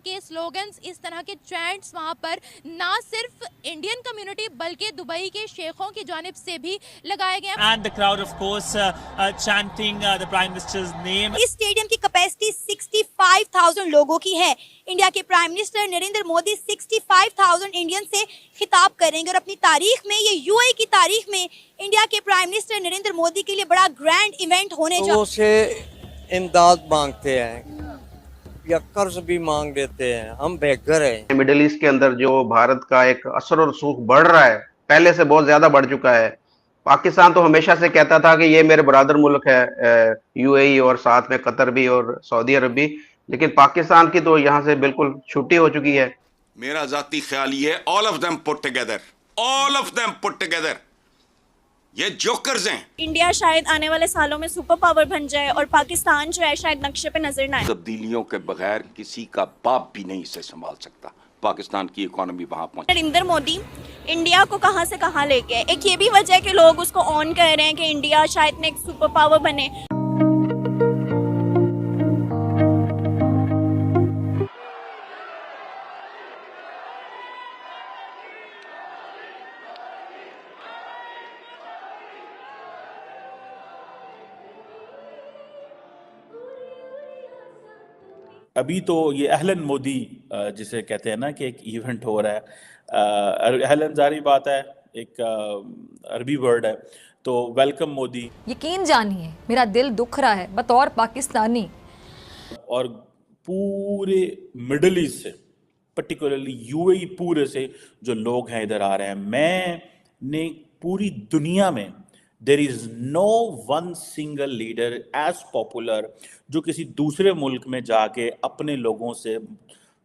के स्लोगन्स, इस तरह के चैंट्स वहाँ पर ना सिर्फ इंडियन कम्युनिटी बल्कि दुबई के शेखों की जानिब से भी लगाए गए। And the crowd, of course, chanting the Prime Minister's name. इस स्टेडियम की कैपेसिटी 65,000 लोगों की है। इंडिया के prime minister Narendra Modi 65,000 Indian से खिताब करेंगे और अपनी तारीख में, ये यूएई की तारीख में इंडिया के प्राइम मिनिस्टर नरेंद्र मोदी के लिए बड़ा ग्रैंड इवेंट होने जा रहा है। से इमदाद मांगते हैं या कर्ज भी मांग देते हैं, हम बेघर हैं। मिडिल ईस्ट के अंदर जो भारत का एक असर और सूख बढ़ रहा है, पहले से बहुत ज्यादा बढ़ चुका है। पाकिस्तान तो हमेशा से कहता था कि ये मेरे बरादर मुल्क है, यूएई और साथ में कतर भी और सऊदी अरब भी, लेकिन पाकिस्तान की तो यहाँ से बिल्कुल छुट्टी हो चुकी है। मेरा जाती ख्याल ये है, all of them put together, ये जोकर्स हैं। इंडिया शायद आने वाले सालों में सुपर पावर बन जाए और पाकिस्तान जो है शायद नक्शे पे नजर ना आए। तब्दीलियों के बगैर किसी का बाप भी नहीं इसे संभाल सकता। पाकिस्तान की इकोनॉमी वहां पहुंची। नरेंद्र मोदी इंडिया को कहां से कहां ले गए। एक ये भी वजह है कि लोग उसको ऑन कर रहे हैं कि इंडिया शायद एक सुपर पावर बने। अभी तो ये अहलन मोदी जिसे कहते हैं ना कि एक इवेंट हो रहा है। अहलन जारी बात है, एक अरबी वर्ड है, तो वेलकम मोदी। यकीन जानिए मेरा दिल दुख रहा है बतौर पाकिस्तानी। और पूरे मिडल ईस्ट से, पर्टिकुलरली यूएई पूरे से जो लोग हैं इधर आ रहे हैं। मैंने पूरी दुनिया में there is no one single leader as popular जो किसी दूसरे मुल्क में जाके अपने लोगों से,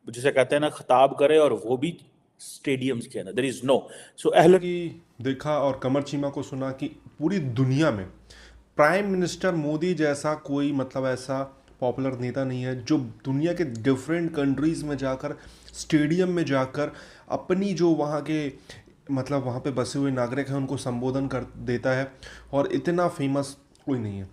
जिसे कहते हैं ना, खिताब करे, और वो भी स्टेडियम्स के अंदर। There is no. सो अहले की देखा और कमर चीमा को सुना कि पूरी दुनिया में प्राइम मिनिस्टर मोदी जैसा कोई ऐसा पॉपुलर नेता नहीं है जो दुनिया के डिफरेंट कंट्रीज़ में जाकर, स्टेडियम में जाकर अपनी जो वहाँ के वहाँ पे बसे हुए नागरिक हैं उनको संबोधन कर देता है। और इतना फेमस कोई नहीं है,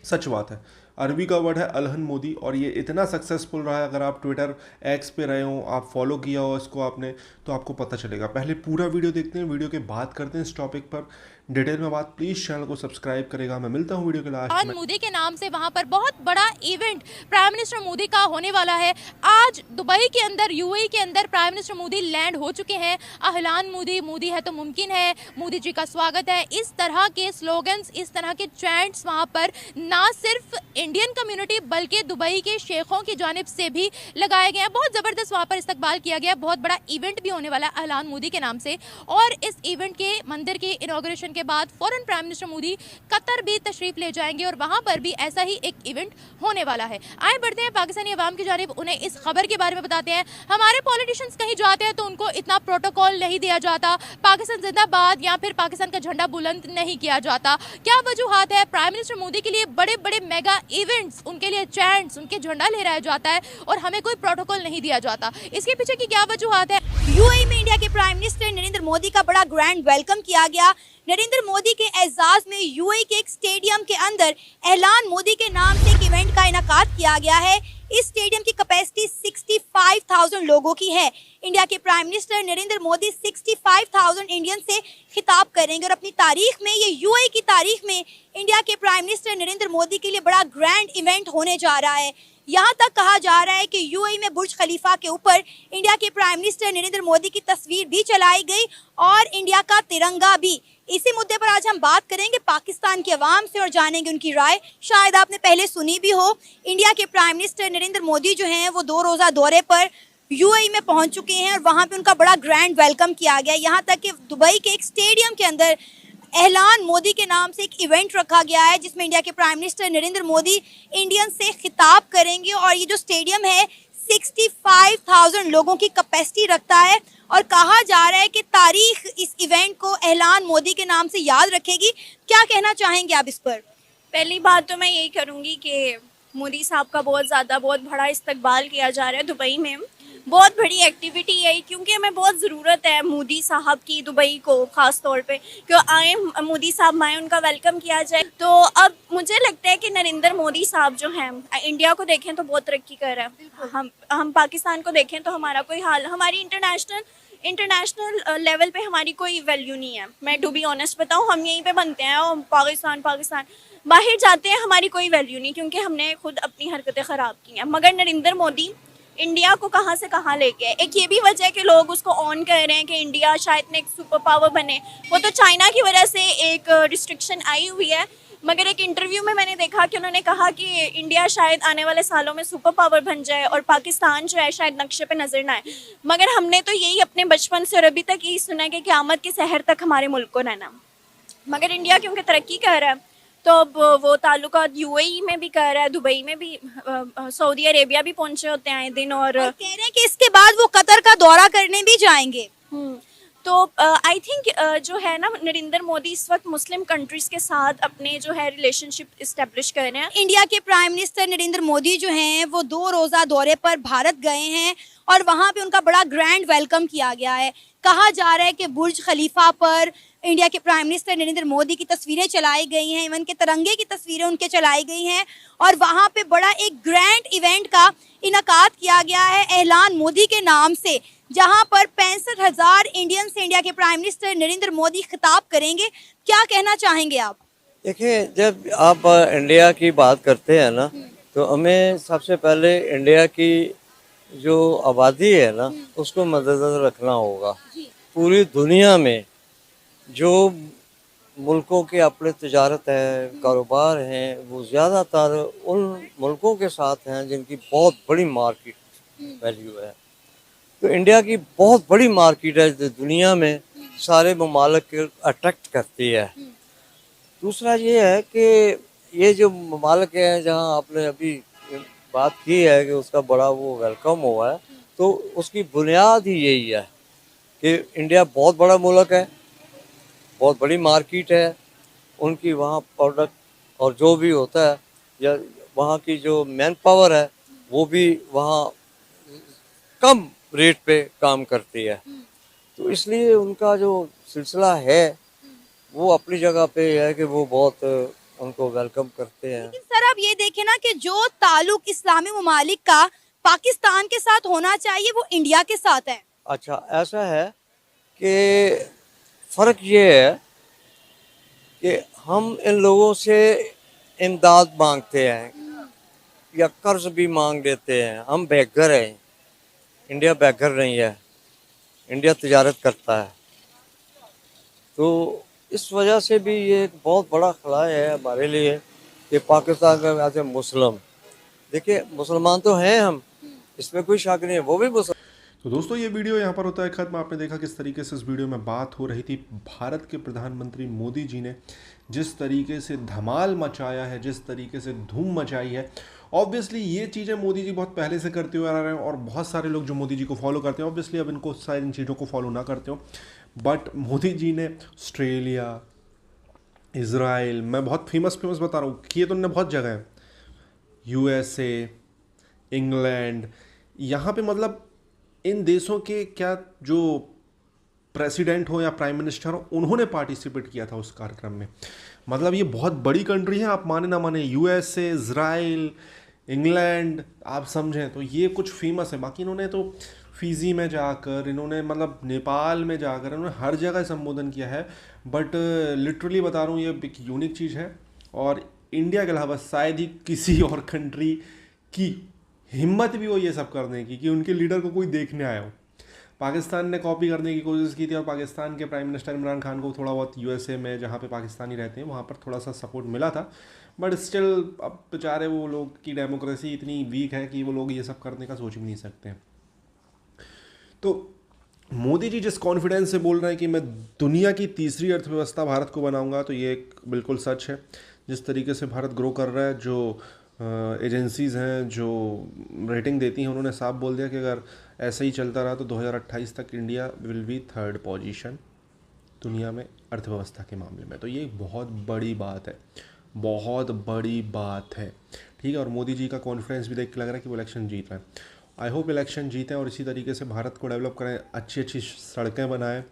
सच बात है। अरबी का वर्ड है अलहन मोदी, और ये इतना सक्सेसफुल रहा है। अगर आप ट्विटर एक्स पे रहे हो, आप फॉलो किया हो इसको आपने, तो आपको पता चलेगा। पहले पूरा वीडियो देखते हैं, वीडियो के बाद करते हैं इस टॉपिक पर डिटेल में बात। प्लीज चैनल को सब्सक्राइब करेगा। मैं मिलता हूँ वीडियो के लास्ट में। मोदी के नाम से वहां पर बहुत बड़ा इवेंट प्राइम मिनिस्टर मोदी का होने वाला है। आज दुबई के अंदर, यूएई के अंदर प्राइम मिनिस्टर मोदी लैंड हो चुके हैं। अहलान मोदी, मोदी है तो मुमकिन है, मोदी जी का स्वागत है। इस तरह के स्लोगन्स, इस तरह के चैंट्स वहां पर ना सिर्फ इंडियन कम्युनिटी बल्कि दुबई के शेखों की जानिब से भी लगाए गए हैं। बहुत ज़बरदस्त वहाँ पर इस्तकबाल किया गया। बहुत बड़ा इवेंट भी होने वाला है अहलान मोदी के नाम से। और इस इवेंट के मंदिर के इनॉग्रेशन के बाद फौरन प्राइम मिनिस्टर मोदी कतर भी तशरीफ ले जाएंगे और वहाँ पर भी ऐसा ही एक इवेंट होने वाला है। आए बढ़ते हैं पाकिस्तानी अवाम की जानिब, उन्हें इस खबर के बारे में बताते हैं। हमारे पॉलिटिशियंस कहीं जाते हैं तो उनको इतना प्रोटोकॉल नहीं दिया जाता, पाकिस्तान जिंदाबाद या फिर पाकिस्तान का झंडा बुलंद नहीं किया जाता। क्या वजूहात है? प्राइम मिनिस्टर मोदी के लिए बड़े बड़े मेगा इवेंट्स, उनके लिए चैंट्स, उनके झंडा लहराया जाता है और हमें कोई प्रोटोकॉल नहीं दिया जाता। इसके पीछे की क्या वजूहात है? यूएई में इंडिया के प्राइम मिनिस्टर नरेंद्र मोदी का बड़ा ग्रैंड वेलकम किया गया। नरेंद्र मोदी के एजाज में यूएई के एक स्टेडियम के अंदर एहलान मोदी के नाम से एक इवेंट का इनेकाद किया गया है। इस स्टेडियम की कैपेसिटी 65,000 लोगों की है। इंडिया के prime minister Narendra Modi 65,000 Indian से खिताब करेंगे और अपनी तारीख में, ये यूएई की तारीख में इंडिया के प्राइम मिनिस्टर नरेंद्र मोदी के लिए बड़ा ग्रैंड इवेंट होने जा रहा है। यहाँ तक कहा जा रहा है कि यूएई में बुर्ज खलीफा के ऊपर इंडिया के प्राइम मिनिस्टर नरेंद्र मोदी की तस्वीर भी चलाई गई और इंडिया का तिरंगा भी। इसी मुद्दे पर आज हम बात करेंगे पाकिस्तान के अवाम से और जानेंगे उनकी राय। शायद आपने पहले सुनी भी हो, इंडिया के प्राइम मिनिस्टर नरेंद्र मोदी जो हैं वो 2 रोज़ा दौरे पर यूएई में पहुंच चुके हैं और वहां पे उनका बड़ा ग्रैंड वेलकम किया गया। यहाँ तक कि दुबई के एक स्टेडियम के अंदर एहलान मोदी के नाम से एक इवेंट रखा गया है जिसमें इंडिया के prime minister Narendra Modi Indian से खिताब करेंगे। और ये जो स्टेडियम है 65,000 लोगों की कैपेसिटी रखता है और कहा जा रहा है कि तारीख इस इवेंट को एहलान मोदी के नाम से याद रखेगी। क्या कहना चाहेंगे आप इस पर? पहली बात तो मैं यही करूँगी कि मोदी साहब का बहुत बड़ा इस्तकबाल किया जा रहा है दुबई में। बहुत बड़ी एक्टिविटी है क्योंकि हमें बहुत ज़रूरत है मोदी साहब की दुबई को ख़ास तौर पे कि आए मोदी साहब आए, उनका वेलकम किया जाए। तो अब मुझे लगता है कि नरेंद्र मोदी साहब जो हैं इंडिया को देखें तो बहुत तरक्की कर रहे हैं, हम पाकिस्तान को देखें तो हमारा कोई हाल, हमारी इंटरनेशनल लेवल पे हमारी कोई वैल्यू नहीं है। मैं टू बी ऑनेस्ट बताऊँ, हम यहीं पे बनते हैं और पाकिस्तान बाहर जाते हैं, हमारी कोई वैल्यू नहीं क्योंकि हमने खुद अपनी हरकतें ख़राब की हैं। मगर नरेंद्र मोदी इंडिया को कहाँ से कहाँ लेके आए। एक ये भी वजह है कि लोग उसको ऑन कर रहे हैं कि इंडिया शायद में एक सुपर पावर बने। वो तो चाइना की वजह से एक रिस्ट्रिक्शन आई हुई है, मगर एक इंटरव्यू में मैंने देखा कि उन्होंने कहा कि इंडिया शायद आने वाले सालों में सुपर पावर बन जाए और पाकिस्तान जो है शायद नक्शे पे नजर ना आए। मगर हमने तो यही अपने बचपन से और अभी तक यही सुना है कि क़यामत की सहर तक हमारे मुल्क को रहना। मगर इंडिया क्योंकि तरक्की कर रहा है तो अब वो ताल्लुकात यूएई में भी कर रहा है, दुबई में भी, सऊदी अरेबिया भी पहुंचे होते हैं आए दिन, और कह रहे हैं कि इसके बाद वो कतर का दौरा करने भी जाएंगे। तो आई थिंक जो है ना, नरेंद्र मोदी इस वक्त मुस्लिम कंट्रीज़ के साथ अपने जो है रिलेशनशिप इस्टेब्लिश कर रहे हैं। इंडिया के प्राइम मिनिस्टर नरेंद्र मोदी जो हैं वो 2 रोज़ा दौरे पर भारत गए हैं और वहाँ पे उनका बड़ा ग्रैंड वेलकम किया गया है। कहा जा रहा है कि बुर्ज खलीफा पर इंडिया के प्राइम मिनिस्टर नरेंद्र मोदी की तस्वीरें चलाई गई हैं, इवन के तिरंगे की तस्वीरें उनके चलाई गई हैं और वहाँ पे बड़ा एक ग्रैंड इवेंट का इनकाद किया गया है ऐलान मोदी के नाम से, जहाँ पर 65,000 इंडियन से इंडिया के प्राइम मिनिस्टर नरेंद्र मोदी खिताब करेंगे। क्या कहना चाहेंगे आप? देखिए, जब आप इंडिया की बात करते हैं ना, तो हमें सबसे पहले इंडिया की जो आबादी है ना उसको मद्देनजर रखना होगा। पूरी दुनिया में जो मुल्कों के अपने तजारत है, कारोबार हैं, वो ज़्यादातर उन मुल्कों के साथ हैं जिनकी बहुत बड़ी मार्केट वैल्यू है। तो इंडिया की बहुत बड़ी मार्केट है जो दुनिया में सारे ममालिक को अट्रैक्ट करती है। दूसरा ये है कि ये जो ममालिक हैं जहाँ आपने अभी बात की है कि उसका बड़ा वो वेलकम हुआ है, तो उसकी बुनियाद ही यही है कि इंडिया बहुत बड़ा मुल्क है, बहुत बड़ी मार्केट है, उनकी वहाँ प्रोडक्ट और जो भी होता है या वहाँ की जो मैन पावर है वो भी वहाँ कम रेट पे काम करती है। तो इसलिए उनका जो सिलसिला है वो अपनी जगह पे है कि वो बहुत उनको वेलकम करते हैं। लेकिन सर आप ये देखें ना कि जो ताल्लुक इस्लामी ममालिक का पाकिस्तान के साथ होना चाहिए वो इंडिया के साथ है। अच्छा, ऐसा है कि फ़र्क ये है कि हम इन लोगों से इमदाद मांगते हैं या कर्ज भी मांग लेते हैं। हम बेघर हैं, इंडिया बेघर नहीं है, इंडिया तिजारत करता है। तो इस वजह से भी ये एक बहुत बड़ा खला है हमारे लिए कि पाकिस्तान का वैसे मुस्लिम, देखिए मुसलमान तो हैं हम, इसमें कोई शक नहीं है, वो भी मुसलमान। तो दोस्तों ये वीडियो यहाँ पर होता है ख़त्म। आपने देखा किस तरीके से इस वीडियो में बात हो रही थी। भारत के प्रधानमंत्री मोदी जी ने जिस तरीके से धमाल मचाया है, जिस तरीके से धूम मचाई है, ऑब्वियसली ये चीज़ें मोदी जी बहुत पहले से करते हुए आ रहे हैं और बहुत सारे लोग जो मोदी जी को फॉलो करते हैं ऑब्वियसली अब इनको सारी इन चीज़ों को फॉलो ना करते हो, बट मोदी जी ने ऑस्ट्रेलिया, इज़राइल, मैं बहुत फेमस बता रहा हूँ, किए तो उन्होंने बहुत जगह है, USA, इंग्लैंड, यहाँ पे मतलब इन देशों के क्या जो प्रेसिडेंट हो या प्राइम मिनिस्टर हो उन्होंने पार्टिसिपेट किया था उस कार्यक्रम में। मतलब ये बहुत बड़ी कंट्री है, आप माने ना माने, USA, इज़राइल, इंग्लैंड, आप समझें तो ये कुछ फेमस है। बाकी इन्होंने तो फिजी में जाकर, इन्होंने मतलब नेपाल में जाकर, इन्होंने हर जगह संबोधन किया है। बट लिटरली बता रहा हूँ ये एक यूनिक चीज़ है और इंडिया के अलावा शायद ही किसी और कंट्री की हिम्मत भी हो ये सब करने की कि उनके लीडर को कोई देखने आया हो। पाकिस्तान ने कॉपी करने की कोशिश की थी और पाकिस्तान के प्राइम मिनिस्टर इमरान खान को थोड़ा बहुत USA में, जहाँ पे पाकिस्तानी रहते हैं, वहाँ पर थोड़ा सा सपोर्ट मिला था। बट स्टिल अब बेचारे वो लोग की डेमोक्रेसी इतनी वीक है कि वो लोग ये सब करने का सोच भी नहीं सकते। तो मोदी जी जिस कॉन्फिडेंस से बोल रहे हैं कि मैं दुनिया की तीसरी अर्थव्यवस्था भारत को बनाऊंगा, तो ये एक बिल्कुल सच है। जिस तरीके से भारत ग्रो कर रहा है, जो एजेंसीज़ हैं जो रेटिंग देती हैं, उन्होंने साफ बोल दिया कि अगर ऐसा ही चलता रहा तो 2028 तक India will be 3rd position दुनिया में अर्थव्यवस्था के मामले में। तो ये बहुत बड़ी बात है, बहुत बड़ी बात है, ठीक है। और मोदी जी का कॉन्फिडेंस भी देख के लग रहा है कि वो इलेक्शन जीत रहा है। आई होप इलेक्शन जीतें और इसी तरीके से भारत को डेवलप करें, अच्छी अच्छी सड़कें बनाएं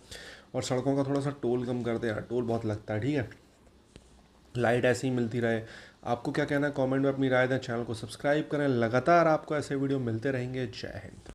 और सड़कों का थोड़ा सा टोल कम कर दें यार, टोल बहुत लगता है, ठीक है। लाइट ऐसे ही मिलती रहे। आपको क्या कहना है कमेंट में अपनी राय दें, चैनल को सब्सक्राइब करें, लगातार आपको ऐसे वीडियो मिलते रहेंगे। जय हिंद।